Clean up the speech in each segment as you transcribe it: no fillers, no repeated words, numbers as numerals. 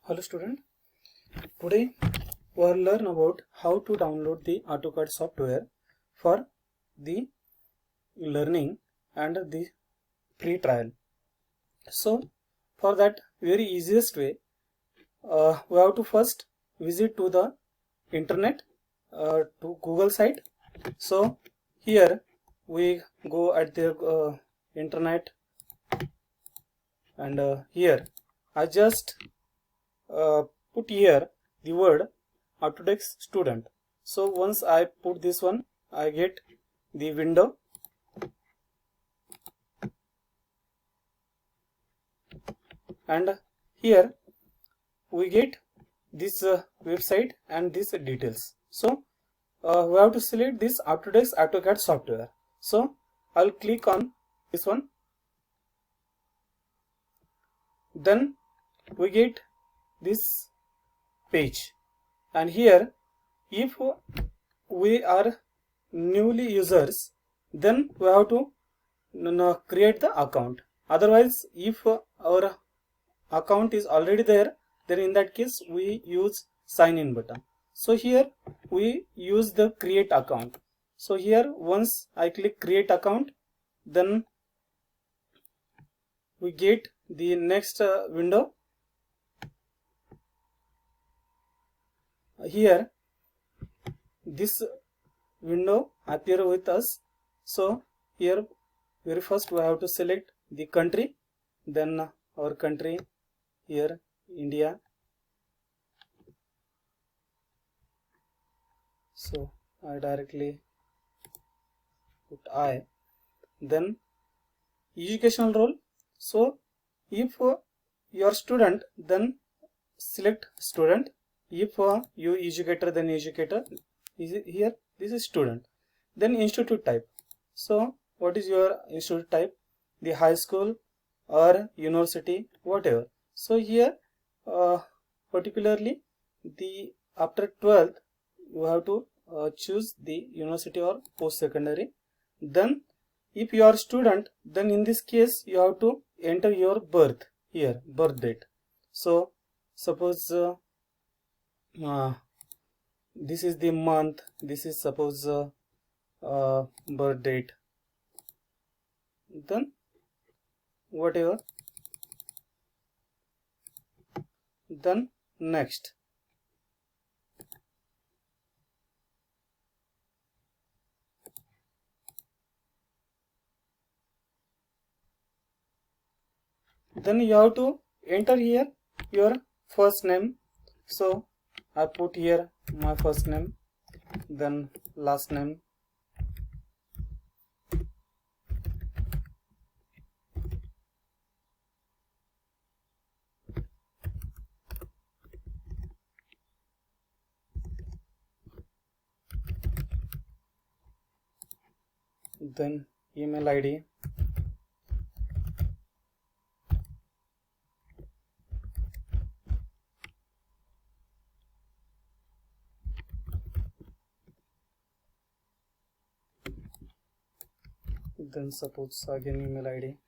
Hello student, today we will learn about how to download the AutoCAD software for the learning and the free trial. So for that very easiest way, we have to first visit to the internet, to Google site. So here we go at the internet, and here I just put here the word Autodesk student. So once I put this one, I get the window, and here we get this website and these details. So we have to select this Autodesk AutoCAD software. So I'll click on this one. Then we get this page, and here if we are newly users, then we have to create the account. Otherwise, if our account is already there, then in that case we use sign in button. So here we use the create account. So here once I click create account, then we get the next window. Here this window appear with us. So here very first we have to select the country, then our country here India. So I directly put I. Then educational role. So if you are student, then select student. If you educator, then educator. Here this is student. Then institute type. So what is your institute type? The high school or university, whatever. So here particularly the after 12th you have to choose the university or post secondary. Then if you are student, then in this case you have to enter your birth here, birth date. So suppose this is the month, this is suppose birth date, then whatever, then next. Then you have to enter here your first name. So I put here my first name, then last name, then email ID, then suppose again email ID,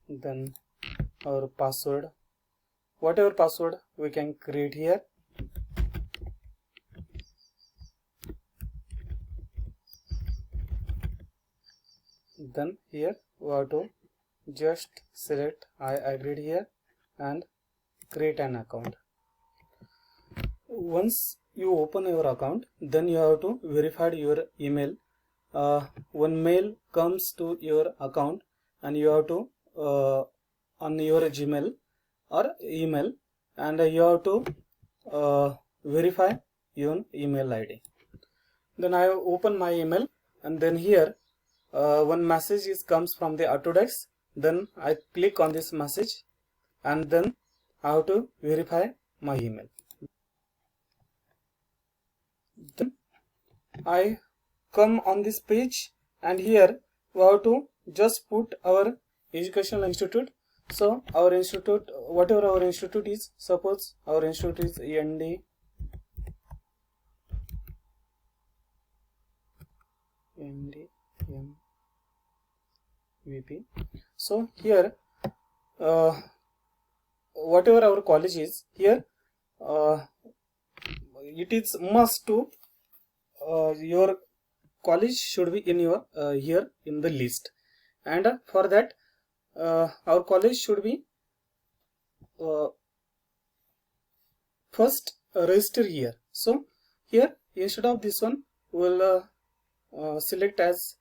then our password, whatever password we can create here. Then here we have to just select I agreed here and create an account. Once you open your account, then you have to verify your email. One mail comes to your account, and you have to on your Gmail or email, and you have to verify your email ID. Then I open my email, and then here one message comes from the Autodesk. Then I click on this message, and then I have to verify my email. Then I come on this page, and here we have to just put our educational institute. So our institute, whatever our institute is, suppose our institute is ND MVP. So here whatever our college is here, it is must to your college should be in your here in the list, and for that our college should be first register here. So here instead of this one we'll select as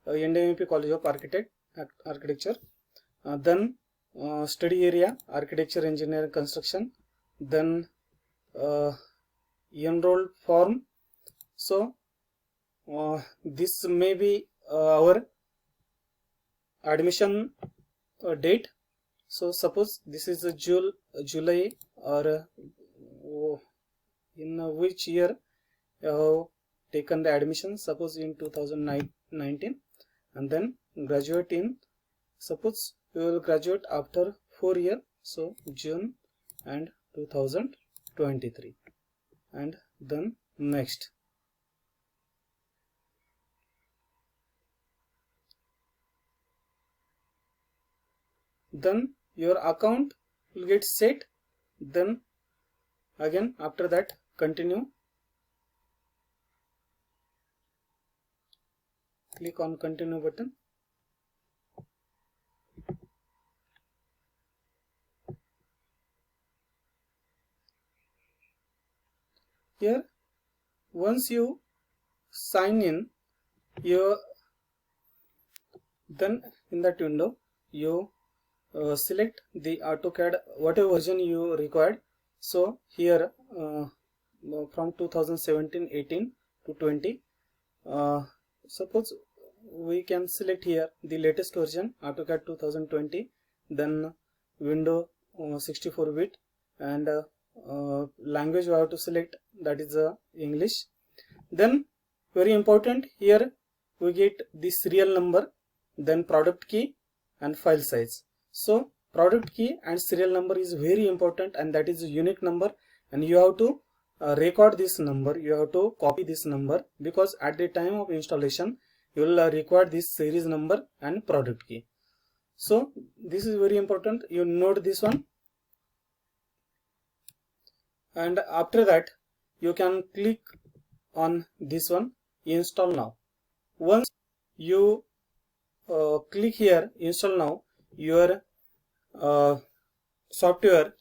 NDMP College of Architecture, then study area architecture, engineering, construction, then enrolled form. So this may be our admission date. So suppose this is a July, or in which year you have taken the admission, suppose in 2019, and then graduate in, suppose you will graduate after 4 years, so June and 2023, and then next. Then your account will get set. Then again after that continue, click on continue button. Here once you sign in, then in that window you select the AutoCAD whatever version you required. So here from 2017-18 to 20, suppose we can select here the latest version AutoCAD 2020, then window 64-bit, and language you have to select, that is English. Then very important, here we get the serial number, then product key and file size. So product key and serial number is very important, and that is a unique number, and you have to record this number, you have to copy this number, because at the time of installation you will record this series number and product key. So this is very important, you note this one, and after that you can click on this one, install now. Once you click here install now, your software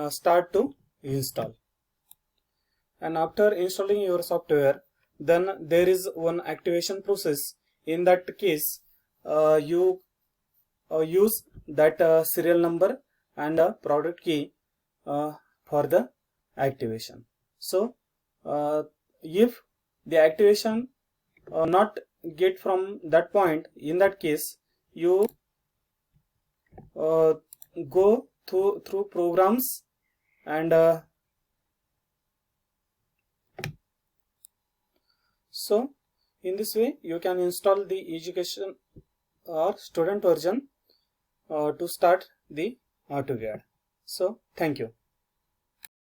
start to install. And after installing your software, then there is one activation process. In that case you use that serial number and product key for the activation. So if the activation not get from that point, in that case you go through programs, and so in this way you can install the education or student version to start the AutoCAD. So thank you.